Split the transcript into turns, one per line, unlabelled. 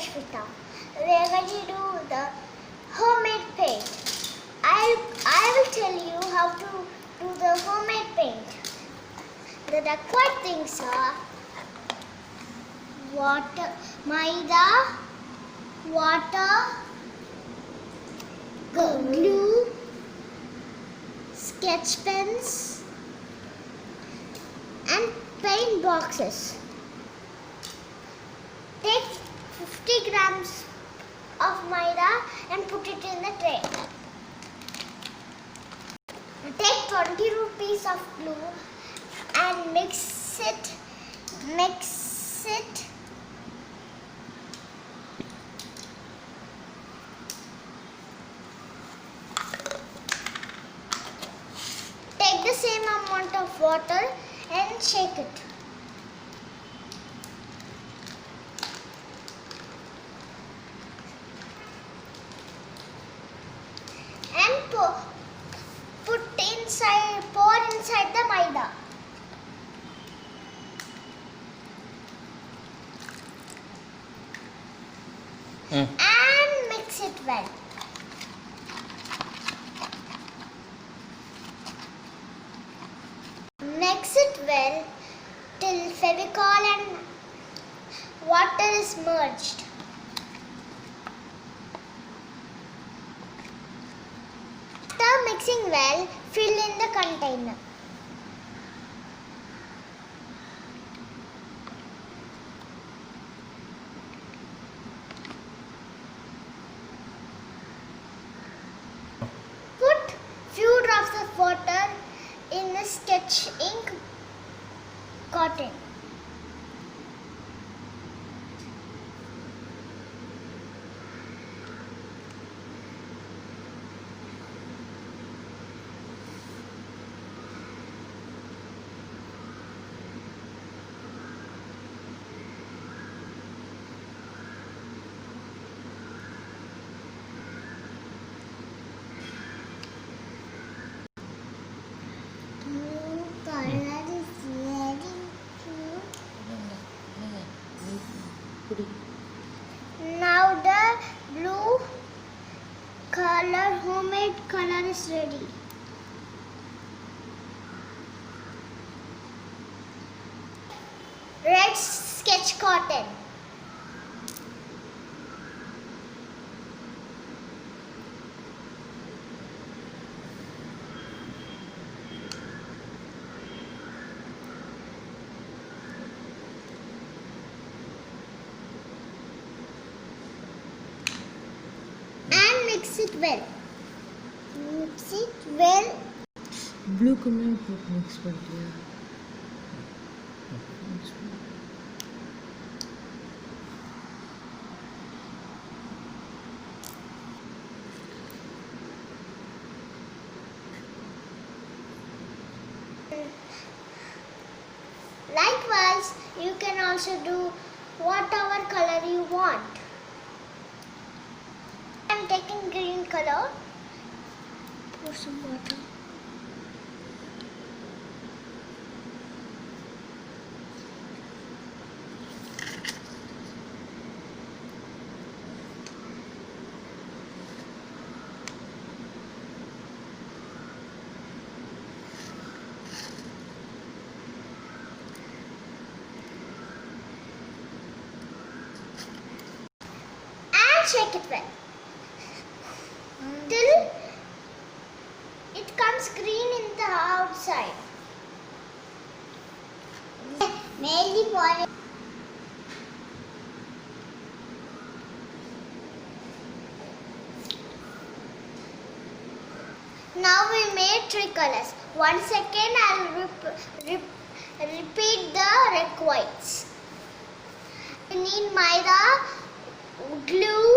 Ashwita. We are going to do the homemade paint. I will tell you how to do the homemade paint. The required things are water, Maidha, water, glue, sketch pens, and paint boxes. Take 50 grams of Maidha and put it in the tray. Take 20 rupees of glue and mix it. Take the same amount of water and shake it. And pour inside the Maidha. And mix it well. Mix it well till Fevicol and water is merged. After mixing well, fill in the container. Put few drops of water in the sketch ink cotton. Now the blue color, homemade color is ready. Red sketch cotton. Mix it well. Mix it well.
Blue को मैं mix कर दिया.
Likewise, you can also do whatever color you want. I'm taking green color. Pour some water. And shake it well. Till it comes green in the outside. Now we made three colors. 1 second, I'll repeat the requirements. You need Maidha, glue,